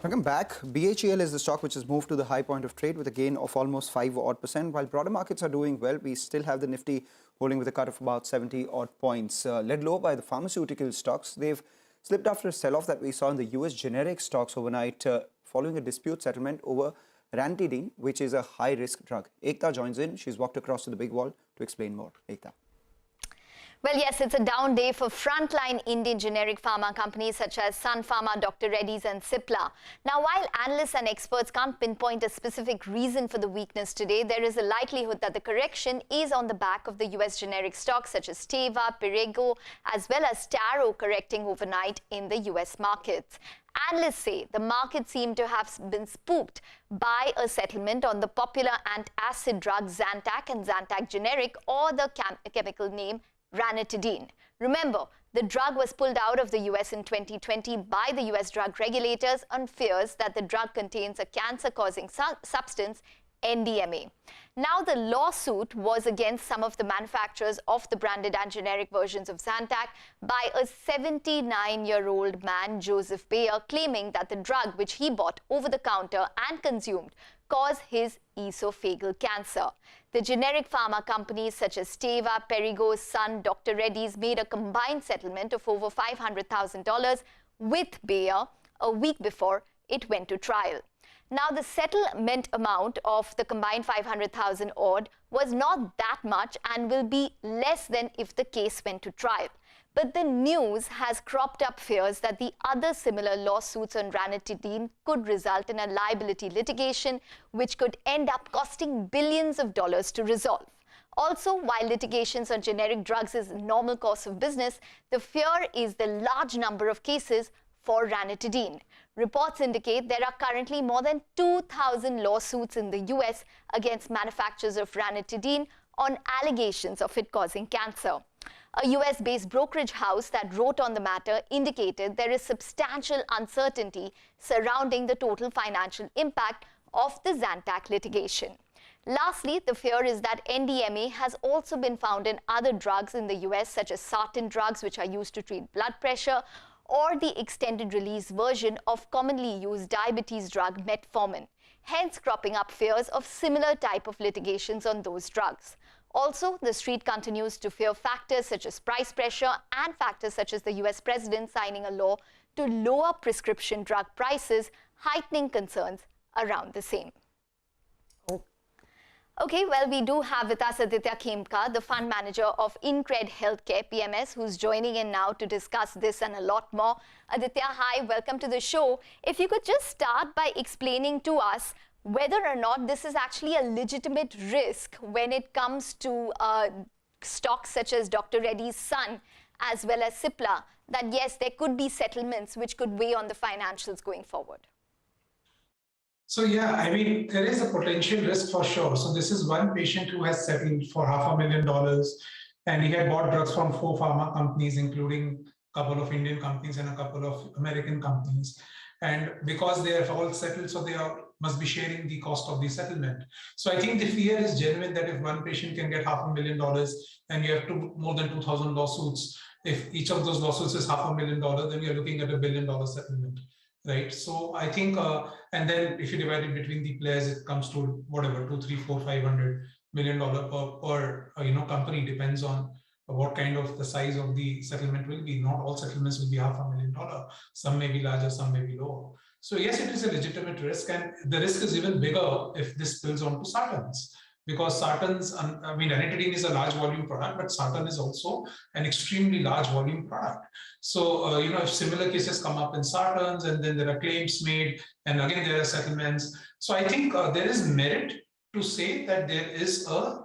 Welcome back. BHEL is the stock which has moved to the high point of trade with a gain of almost 5% While broader markets are doing well, we still have the Nifty holding with a cut of about 70 odd points. Led low by the pharmaceutical stocks. They've slipped after a sell-off that we saw in the US generic stocks overnight following a dispute settlement over Ranitidine, which is a high-risk drug. Ekta joins in. She's walked across to the big wall to explain more. Ekta. Well, yes, it's a down day for frontline Indian generic pharma companies such as Sun Pharma, Dr. Reddy's and Cipla. Now, while analysts and experts can't pinpoint a specific reason for the weakness today, there is a likelihood that the correction is on the back of the US generic stocks such as Teva, Perrigo, as well as Taro correcting overnight in the US markets. Analysts say the market seemed to have been spooked by a settlement on the popular antacid drug Zantac and Zantac generic, or the chemical name Ranitidine. Remember, the drug was pulled out of the US in 2020 by the US drug regulators on fears that the drug contains a cancer-causing substance, NDMA. Now, the lawsuit was against some of the manufacturers of the branded and generic versions of Zantac by a 79-year-old man, Joseph Bayer, claiming that the drug, which he bought over the counter and consumed, caused his esophageal cancer. The generic pharma companies such as Teva, Perrigo, Sun, Dr. Reddy's made a combined settlement of over $500,000 with Bayer a week before it went to trial. Now, the settlement amount of the combined 500,000 odd was not that much and will be less than if the case went to trial. But the news has cropped up fears that the other similar lawsuits on Ranitidine could result in a liability litigation, which could end up costing billions of dollars to resolve. Also, while litigations on generic drugs is a normal course of business, the fear is the large number of cases for Ranitidine. Reports indicate there are currently more than 2,000 lawsuits in the US against manufacturers of Ranitidine on allegations of it causing cancer. A US-based brokerage house that wrote on the matter indicated there is substantial uncertainty surrounding the total financial impact of the Zantac litigation. Lastly, the fear is that NDMA has also been found in other drugs in the US, such as sartan drugs, which are used to treat blood pressure, or the extended-release version of commonly used diabetes drug metformin, hence cropping up fears of similar type of litigations on those drugs. Also, the street continues to fear factors such as price pressure and factors such as the US president signing a law to lower prescription drug prices, heightening concerns around the same. Okay, well, we do have with us Aditya Khemka, the fund manager of Incred Healthcare PMS, who's joining in now to discuss this and a lot more. Aditya, hi, welcome to the show. If you could just start by explaining to us whether or not this is actually a legitimate risk when it comes to stocks such as Dr. Reddy's Sun as well as Cipla, that yes, there could be settlements which could weigh on the financials going forward. So yeah, I mean, there is a potential risk for sure. So this is one patient who has settled for $500,000, and he had bought drugs from 4 pharma companies, including a couple of Indian companies and a couple of American companies. And because they are all settled, so they must be sharing the cost of the settlement. So I think the fear is genuine that if one patient can get $500,000 and you have more than 2,000 lawsuits, if each of those lawsuits is $500,000, then we are looking at $1 billion settlement. Right. So I think, and then if you divide it between the players, it comes to whatever, 2, 3, 4, $500 million per company, depends on what kind of the size of the settlement will be. Not all settlements will be $500,000. Some may be larger, some may be lower. So yes, it is a legitimate risk, and the risk is even bigger if this spills onto sartans. Because sartans, I mean, Ranitidine is a large volume product, but sartan is also an extremely large volume product. So, if similar cases come up in sartans, and then there are claims made, and again, there are settlements. So I think there is merit to say that there is a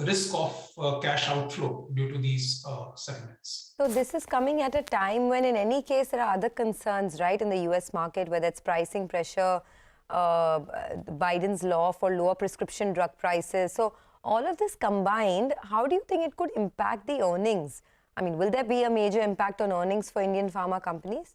risk of cash outflow due to these settlements. So this is coming at a time when, in any case, there are other concerns, right, in the US market, whether it's pricing pressure, Biden's law for lower prescription drug prices. So all of this combined, how do you think it could impact the earnings? I mean, will there be a major impact on earnings for Indian pharma companies?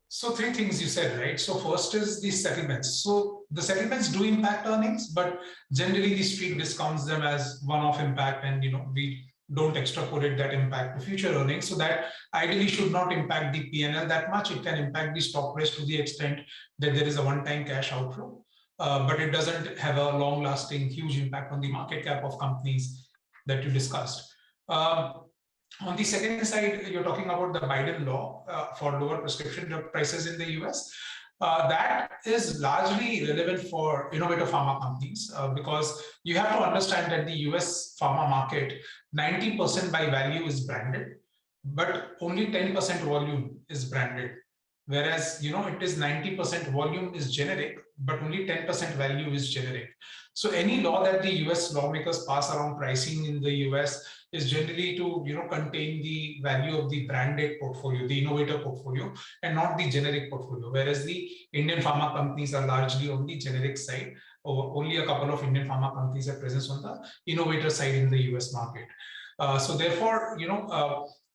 So 3 things you said, right? So first is the settlements. So the settlements do impact earnings, but generally the street discounts them as one-off impact, and we don't extrapolate that impact to future earnings. So that ideally should not impact the P&L that much. It can impact the stock price to the extent that there is a one-time cash outflow, but it doesn't have a long-lasting huge impact on the market cap of companies that you discussed. On the second side, you're talking about the Biden law for lower prescription drug prices in the US. That is largely relevant for innovative pharma companies because you have to understand that the US pharma market, 90% by value is branded, but only 10% volume is branded. Whereas, it is 90% volume is generic, but only 10% value is generic. So any law that the US lawmakers pass around pricing in the US is generally to contain the value of the branded portfolio, the innovator portfolio, and not the generic portfolio. Whereas the Indian pharma companies are largely on the generic side. Only a couple of Indian pharma companies have presence on the innovator side in the US market. So therefore,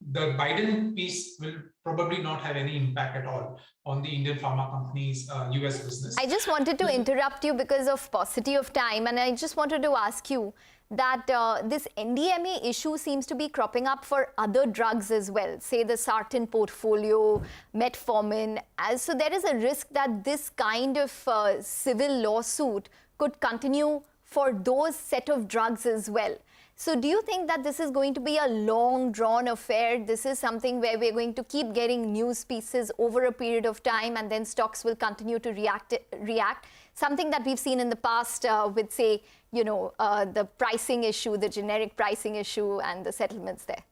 the Biden piece will probably not have any impact at all on the Indian pharma companies' US business. I just wanted to interrupt you because of paucity of time, and I just wanted to ask you that this NDMA issue seems to be cropping up for other drugs as well, say the sartan portfolio, metformin. So there is a risk that this kind of civil lawsuit could continue for those set of drugs as well. So do you think that this is going to be a long drawn affair? This is something where we're going to keep getting news pieces over a period of time and then stocks will continue to react? Something that we've seen in the past with, say, the pricing issue, the generic pricing issue and the settlements there.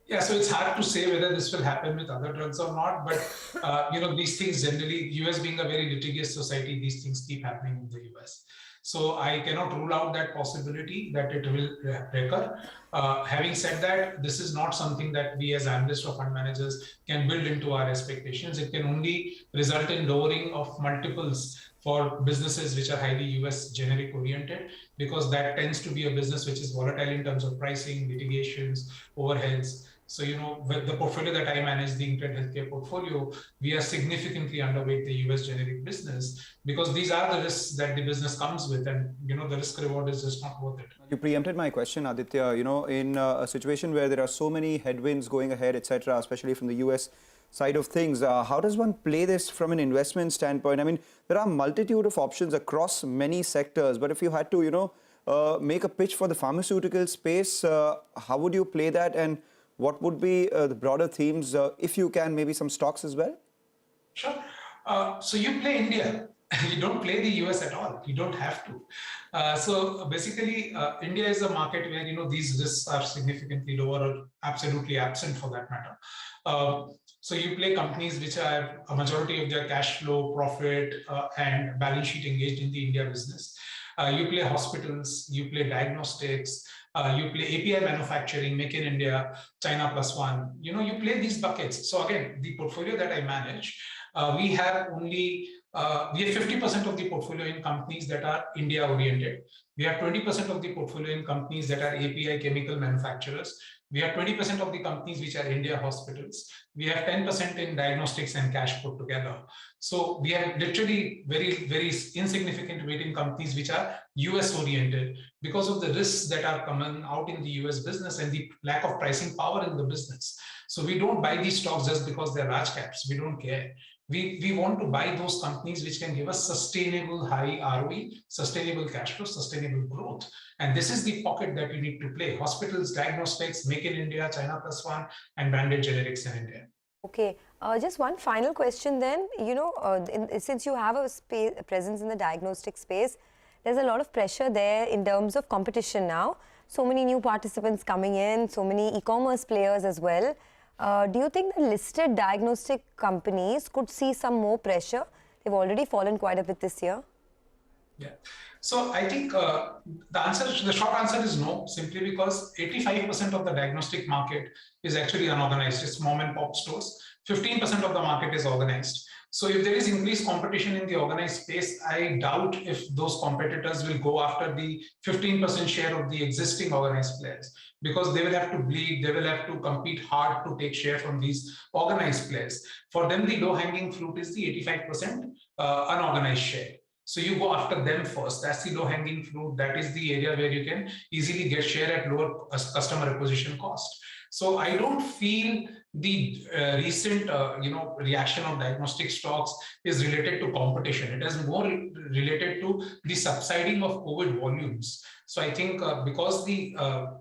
Yeah, so it's hard to say whether this will happen with other drugs or not, but these things generally, US being a very litigious society, these things keep happening in the US. So I cannot rule out that possibility that it will recur. Having said that, this is not something that we as analysts or fund managers can build into our expectations. It can only result in lowering of multiples for businesses which are highly US generic oriented, because that tends to be a business which is volatile in terms of pricing, litigations, overheads. So, with the portfolio that I manage, the Incred Healthcare portfolio, we are significantly underweight the US generic business because these are the risks that the business comes with, and the risk reward is just not worth it. You preempted my question, Aditya. In a situation where there are so many headwinds going ahead, etc., especially from the US side of things, how does one play this from an investment standpoint? I mean, there are a multitude of options across many sectors, but if you had to, make a pitch for the pharmaceutical space, how would you play that, and what would be the broader themes, if you can, maybe some stocks as well? Sure. So you play India. You don't play the US at all. You don't have to. So basically, India is a market where these risks are significantly lower or absolutely absent for that matter. So you play companies which have a majority of their cash flow, profit, and balance sheet engaged in the India business. You play hospitals, you play diagnostics, you play API manufacturing, make in India, China plus one. You play these buckets. So again, the portfolio that I manage, we have 50% of the portfolio in companies that are India oriented. We have 20% of the portfolio in companies that are API chemical manufacturers. We have 20% of the companies which are India hospitals. We have 10% in diagnostics and cash put together. So we have literally very, very insignificant weight in companies which are US oriented because of the risks that are coming out in the US business and the lack of pricing power in the business. So we don't buy these stocks just because they're large caps. We don't care. We want to buy those companies which can give us sustainable high ROE, sustainable cash flow, sustainable growth. And this is the pocket that you need to play. Hospitals, diagnostics, make in India, China plus one, and branded generics in India. Okay, just one final question then. Since you have a presence in the diagnostic space, there's a lot of pressure there in terms of competition now. So many new participants coming in, so many e-commerce players as well. Do you think the listed diagnostic companies could see some more pressure? They've already fallen quite a bit this year. Yeah. So I think the short answer is no, simply because 85% of the diagnostic market is actually unorganized. It's mom and pop stores. 15% of the market is organized. So if there is increased competition in the organized space, I doubt if those competitors will go after the 15% share of the existing organized players, because they will have to bleed, they will have to compete hard to take share from these organized players. For them, the low-hanging fruit is the 85% unorganized share. So you go after them first. That's the low-hanging fruit. That is the area where you can easily get share at lower customer acquisition cost. So I don't feel the recent reaction of diagnostic stocks is related to competition. It is more related to the subsiding of COVID volumes. So I think because the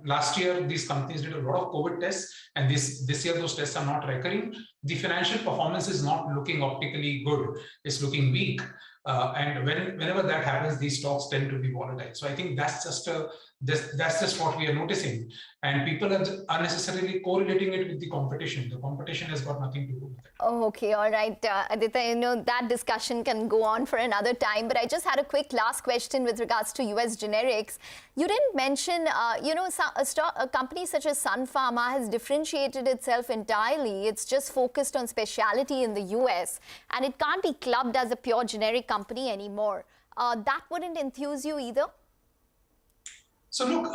last year these companies did a lot of COVID tests, and this year those tests are not recurring, the financial performance is not looking optically good. It's looking weak. And whenever that happens, these stocks tend to be volatile. So I think that's just what we are noticing, and people are unnecessarily correlating it with the competition. The competition has got nothing to do with it. Oh, okay, all right, Aditya, that discussion can go on for another time, but I just had a quick last question with regards to US generics. You didn't mention, a company such as Sun Pharma has differentiated itself entirely. It's just focused on specialty in the US, and it can't be clubbed as a pure generic company anymore. That wouldn't enthuse you either? So look,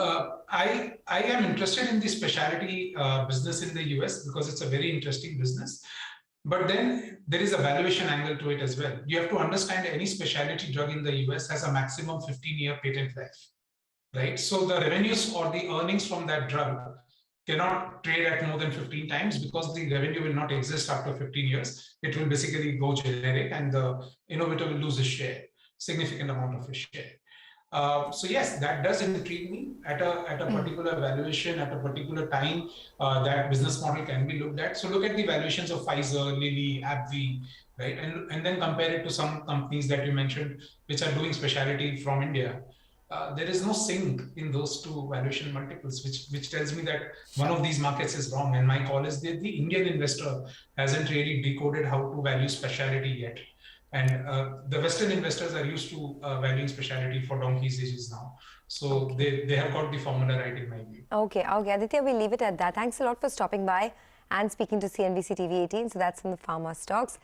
I am interested in the specialty business in the US because it's a very interesting business. But then there is a valuation angle to it as well. You have to understand any specialty drug in the US has a maximum 15-year patent life, right? So the revenues or the earnings from that drug cannot trade at more than 15 times because the revenue will not exist after 15 years. It will basically go generic and the innovator will lose a share, significant amount of a share. So yes, that does intrigue me at a particular valuation, at a particular time. That business model can be looked at. So look at the valuations of Pfizer, Lilly, AbbVie, right, and then compare it to some companies that you mentioned, which are doing specialty from India. There is no sync in those two valuation multiples, which tells me that one of these markets is wrong. And my call is that the Indian investor hasn't really decoded how to value specialty yet. And the Western investors are used to valuing specialty for donkey's ages now. So they have got the formula right in my view. Okay, Aditya, we'll leave it at that. Thanks a lot for stopping by and speaking to CNBC TV18. So that's from the pharma stocks.